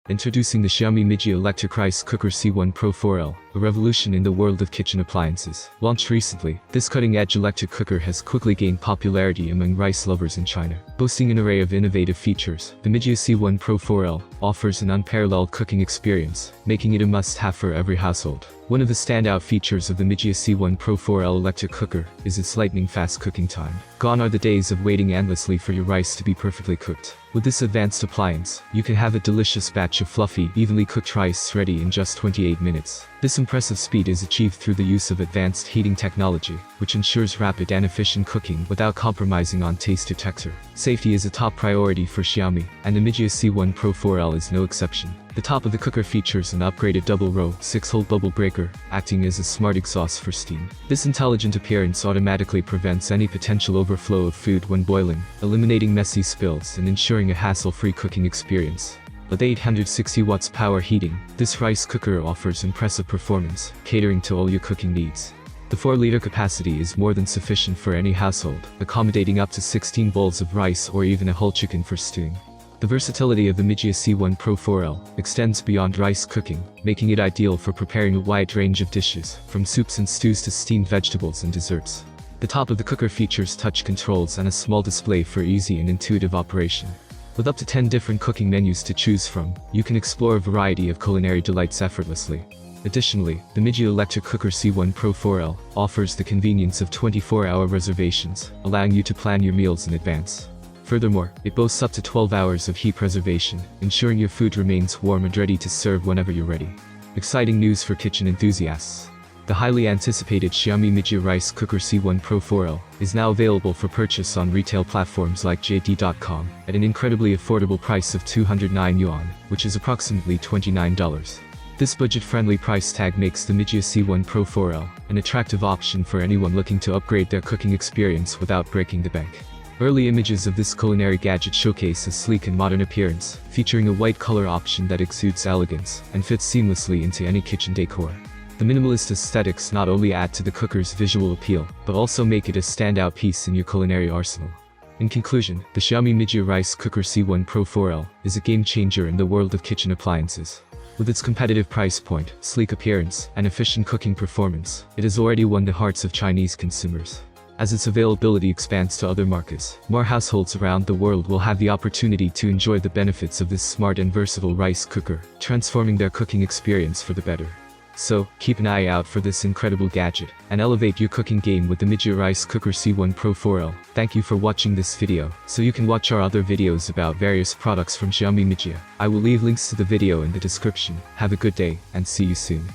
Introducing the Xiaomi MIJIA Electric Rice Cooker C1 Pro 4L, a revolution in the world of kitchen appliances. Launched recently, this cutting-edge electric cooker has quickly gained popularity among rice lovers in China. Boasting an array of innovative features, the MIJIA C1 Pro 4L offers an unparalleled cooking experience, making it a must-have for every household. One of the standout features of the MIJIA C1 Pro 4L electric cooker is its lightning-fast cooking time. Gone are the days of waiting endlessly for your rice to be perfectly cooked. With this advanced appliance, you can have a delicious batch of fluffy, evenly cooked rice ready in just 28 minutes. This impressive speed is achieved through the use of advanced heating technology, which ensures rapid and efficient cooking without compromising on taste or texture. Safety is a top priority for Xiaomi, and the MIJIA C1 Pro 4L is no exception. The top of the cooker features an upgraded double-row, 6-hole bubble breaker, acting as a smart exhaust for steam. This intelligent appearance automatically prevents any potential overflow of food when boiling, eliminating messy spills and ensuring a hassle-free cooking experience. With 860 watts power heating, this rice cooker offers impressive performance, catering to all your cooking needs. The 4-liter capacity is more than sufficient for any household, accommodating up to 16 bowls of rice or even a whole chicken for stewing. The versatility of the MIJIA C1 Pro 4L extends beyond rice cooking, making it ideal for preparing a wide range of dishes, from soups and stews to steamed vegetables and desserts. The top of the cooker features touch controls and a small display for easy and intuitive operation. With up to 10 different cooking menus to choose from, you can explore a variety of culinary delights effortlessly. Additionally, the MIJIA Electric Cooker C1 Pro 4L offers the convenience of 24-hour reservations, allowing you to plan your meals in advance. Furthermore, it boasts up to 12 hours of heat preservation, ensuring your food remains warm and ready to serve whenever you're ready. Exciting news for kitchen enthusiasts. The highly anticipated Xiaomi MIJIA Rice Cooker C1 Pro 4L is now available for purchase on retail platforms like JD.com at an incredibly affordable price of 209 yuan, which is approximately $29. This budget-friendly price tag makes the MIJIA C1 Pro 4L an attractive option for anyone looking to upgrade their cooking experience without breaking the bank. Early images of this culinary gadget showcase a sleek and modern appearance, featuring a white color option that exudes elegance and fits seamlessly into any kitchen decor. The minimalist aesthetics not only add to the cooker's visual appeal, but also make it a standout piece in your culinary arsenal. In conclusion, the Xiaomi MIJIA Rice Cooker C1 Pro 4L is a game-changer in the world of kitchen appliances. With its competitive price point, sleek appearance, and efficient cooking performance, it has already won the hearts of Chinese consumers. As its availability expands to other markets, more households around the world will have the opportunity to enjoy the benefits of this smart and versatile rice cooker, transforming their cooking experience for the better. So, keep an eye out for this incredible gadget, and elevate your cooking game with the MIJIA Rice Cooker C1 Pro 4L. Thank you for watching this video, so you can watch our other videos about various products from Xiaomi MIJIA. I will leave links to the video in the description. Have a good day, and see you soon.